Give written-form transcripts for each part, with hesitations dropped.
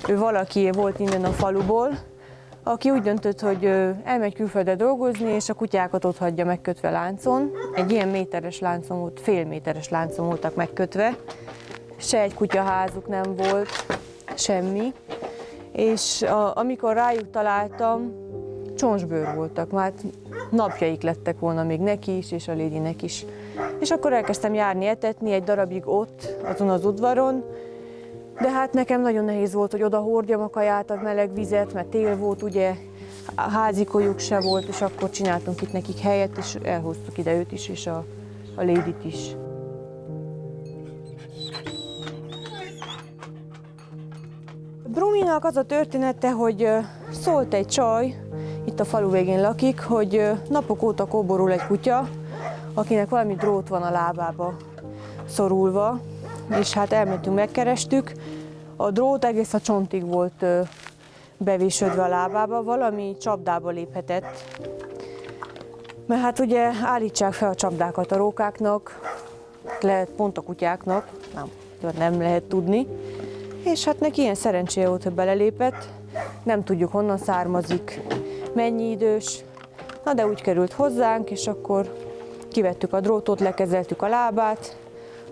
ő valaki volt innen a faluból, aki úgy döntött, hogy elmegy külföldre dolgozni, és a kutyákat ott hagyja megkötve láncon. Egy ilyen méteres láncon volt, fél méteres láncon voltak megkötve. Se egy kutyaházuk nem volt, semmi. És amikor rájuk találtam, csontsbőr voltak, már napjaik lettek volna még neki is, és a Ladynek is. És akkor elkezdtem járni, etetni egy darabig ott, azon az udvaron, de hát nekem nagyon nehéz volt, hogy oda hordjam a kaját, a meleg vizet, mert tél volt, ugye, a házikolyuk se volt, és akkor csináltunk itt nekik helyet, és elhoztuk ide őt is, és a Ladyt is. Bruminak az a története, hogy szólt egy csaj, itt a falu végén lakik, hogy napok óta kóborol egy kutya, akinek valami drót van a lábába szorulva, és hát elmentünk, megkerestük. A drót egész a csontig volt bevésődve a lábába, valami csapdába léphetett. Mert hát ugye állítsák fel a csapdákat a rókáknak, lehet pont a kutyáknak, nem lehet tudni. És hát neki ilyen szerencséje volt, hogy belelépett, nem tudjuk honnan származik, mennyi idős, na de úgy került hozzánk, és akkor kivettük a drótot, lekezeltük a lábát,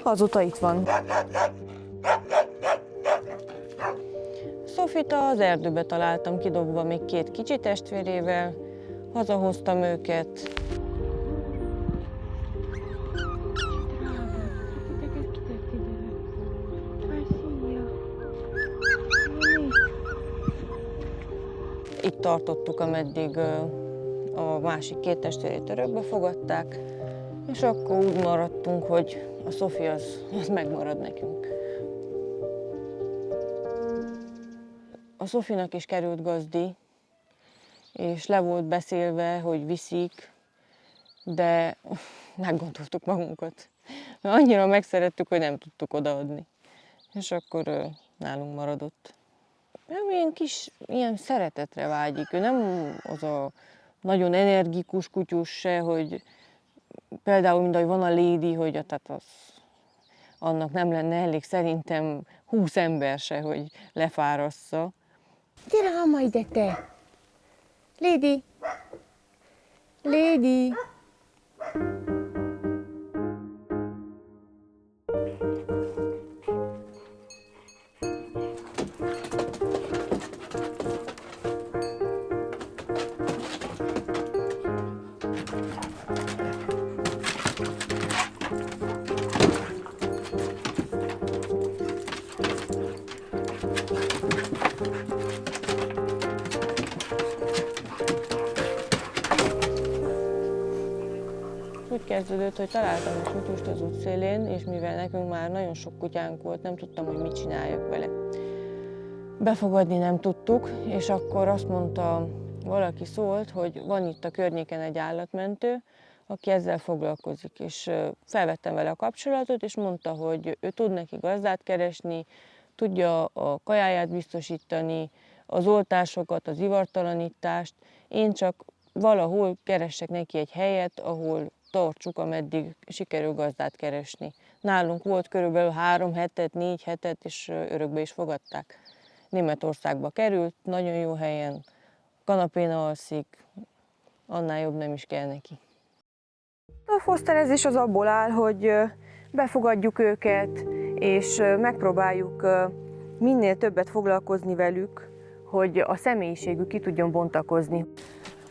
azóta itt van. Sofit az erdőbe találtam kidobva még 2 kicsi testvérével, hazahoztam őket. Itt tartottuk, ameddig a másik 2 testvérét örökbe fogadták, és akkor úgy maradtunk, hogy a Sophie az megmarad nekünk. A Sophie-nak is került gazdi, és le volt beszélve, hogy viszik, de meggondoltuk magunkat. Mert annyira megszerettük, hogy nem tudtuk odaadni. És akkor nálunk maradott. Ilyen kis, ilyen szeretetre vágyik. Ő nem az a nagyon energikus kutyus se, hogy például, mint ahogy van a Lady, hogy tehát annak nem lenne elég szerintem 20 ember se, hogy lefárassza. Gyere hamar ide, te! Lady! Lady! Úgy kezdődött, hogy találtam egy kutyust az útszélén, és mivel nekünk már nagyon sok kutyánk volt, nem tudtam, hogy mit csináljak vele. Befogadni nem tudtuk, és akkor azt mondta, valaki szólt, hogy van itt a környéken egy állatmentő, aki ezzel foglalkozik, és felvettem vele a kapcsolatot, és mondta, hogy ő tud neki gazdát keresni, tudja a kajáját biztosítani, az oltásokat, az ivartalanítást, én csak valahol keressek neki egy helyet, ahol tartsuk, ameddig sikerül gazdát keresni. Nálunk volt körülbelül 3 hetet, 4 hetet, és örökbe is fogadták. Németországba került, nagyon jó helyen, kanapén alszik, annál jobb nem is kell neki. A foszterezés az abból áll, hogy befogadjuk őket, és megpróbáljuk minél többet foglalkozni velük, hogy a személyiségük ki tudjon bontakozni.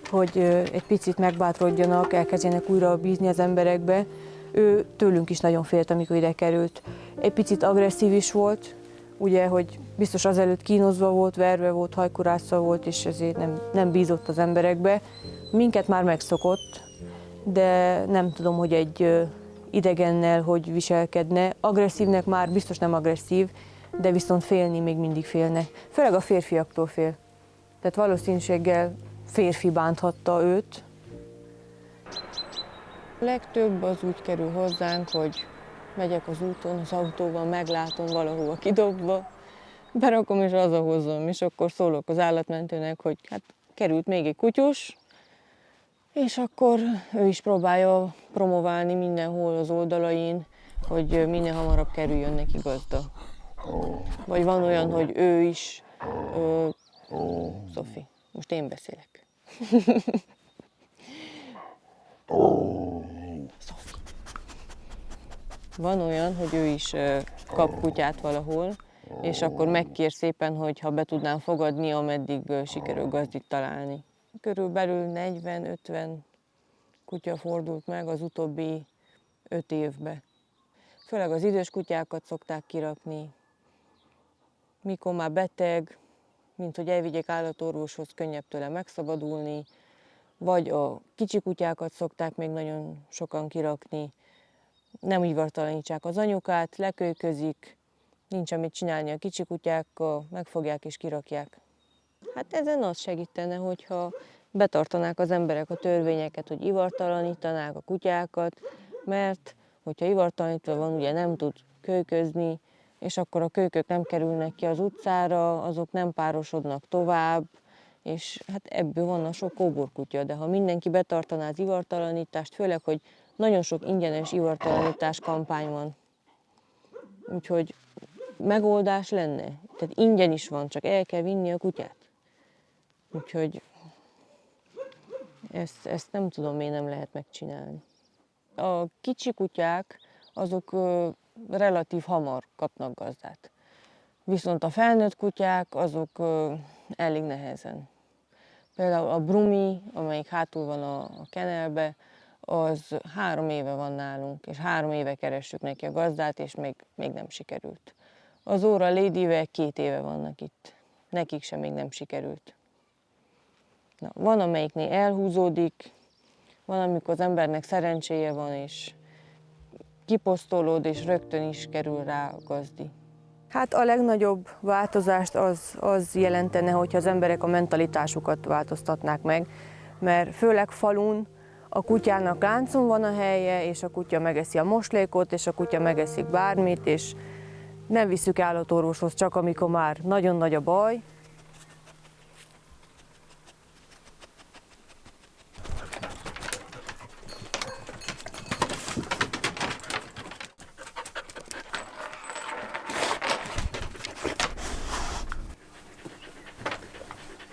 Hogy egy picit megbátrodjanak, elkezdjenek újra bízni az emberekbe. Ő tőlünk is nagyon félt, amikor ide került. Egy picit agresszív is volt, ugye, hogy biztos azelőtt kínozva volt, verve volt, hajkurásza volt, és ezért nem bízott az emberekbe. Minket már megszokott, de nem tudom, hogy egy idegennel hogy viselkedne. Agresszívnek már biztos nem agresszív, de viszont félni még mindig félne. Főleg a férfiaktól fél. Tehát valószínűséggel férfi bánthatta őt. A legtöbb az úgy kerül hozzánk, hogy megyek az úton, az autóval, meglátom valahova kidobva, berakom és hazahozom, és akkor szólok az állatmentőnek, hogy hát került még egy kutyus, és akkor ő is próbálja promoválni mindenhol az oldalain, hogy minél hamarabb kerüljön neki gazda. Vagy van olyan, hogy ő is Szofi, most én beszélek. Szofi. Van olyan, hogy ő is kap kutyát valahol, és akkor megkér szépen, hogy ha be tudnám fogadni, ameddig sikerül gazdit találni. Körülbelül 40-50 kutya fordult meg az utóbbi 5 évben. Főleg az idős kutyákat szokták kirakni, mikor már beteg, mint hogy elvigyék állatorvoshoz, könnyebb tőle megszabadulni, vagy a kicsi kutyákat szokták még nagyon sokan kirakni, nem ivartalanítsák az anyukát, lekölyközik, nincs amit csinálni a kicsi kutyákkal, megfogják és kirakják. Hát ezen az segítene, hogyha betartanák az emberek a törvényeket, hogy ivartalanítanák a kutyákat, mert hogyha ivartalanítva van, ugye nem tud kölyközni, és akkor a kölykök nem kerülnek ki az utcára, azok nem párosodnak tovább, és hát ebből van a sok kóborkutya, de ha mindenki betartaná az ivartalanítást, főleg, hogy nagyon sok ingyenes ivartalanítás kampány van, úgyhogy megoldás lenne. Tehát ingyen is van, csak el kell vinni a kutyát. Úgyhogy ezt nem tudom, miért nem lehet megcsinálni. A kicsi kutyák, azok relatív hamar kapnak gazdát. Viszont a felnőtt kutyák, azok elég nehezen. Például a Brumi, amelyik hátul van a kennelbe, az 3 éve van nálunk, és 3 éve keressük neki a gazdát, és még nem sikerült. Az Óra Ladyvel 2 éve vannak itt, nekik sem még nem sikerült. Na, van, amelyiknél elhúzódik, van, amikor az embernek szerencséje van, és kiposztolód, és rögtön is kerül rá a gazdi. Hát a legnagyobb változást az jelentene, hogyha az emberek a mentalitásukat változtatnák meg, mert főleg falun a kutyának láncon van a helye, és a kutya megeszi a moslékot, és a kutya megeszik bármit, és nem visszük állatorvoshoz csak amikor már nagyon nagy a baj.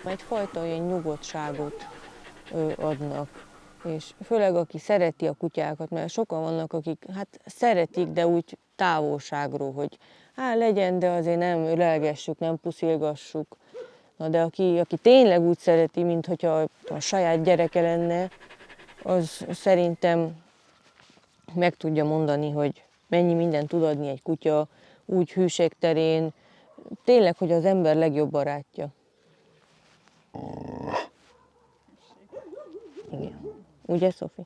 Egyfajta ilyen nyugodtságot adnak, és főleg aki szereti a kutyákat, mert sokan vannak, akik hát szeretik, de úgy távolságról, hogy legyen, de azért nem ölelgessük, nem puszilgassuk. Na de aki tényleg úgy szereti, mint hogyha a saját gyereke lenne, az szerintem meg tudja mondani, hogy mennyi mindent tud adni egy kutya, úgy hűségterén, tényleg, hogy az ember legjobb barátja. Igen. Ugye, Szofi?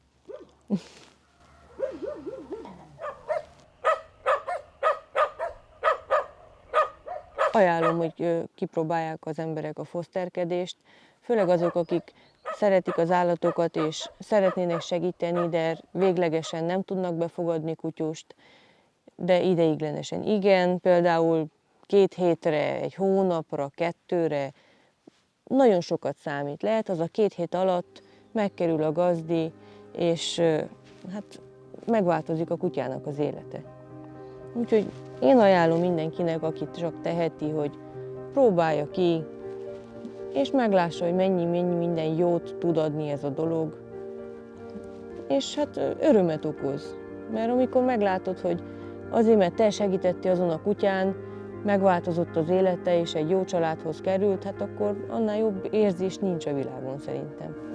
Ajánlom, hogy kipróbálják az emberek a foszterkedést, főleg azok, akik szeretik az állatokat és szeretnének segíteni, de véglegesen nem tudnak befogadni kutyust, de ideiglenesen igen, például 2 hétre, 1 hónapra, 2-re, nagyon sokat számít. Lehet, az a 2 hét alatt megkerül a gazdi, és hát megváltozik a kutyának az élete. Úgyhogy én ajánlom mindenkinek, akit csak teheti, hogy próbálja ki, és meglássa, hogy mennyi minden jót tud adni ez a dolog. És hát örömet okoz. Mert amikor meglátod, hogy azért, mert te segítettél azon a kutyán, megváltozott az élete, és egy jó családhoz került, hát akkor annál jobb érzés nincs a világon szerintem.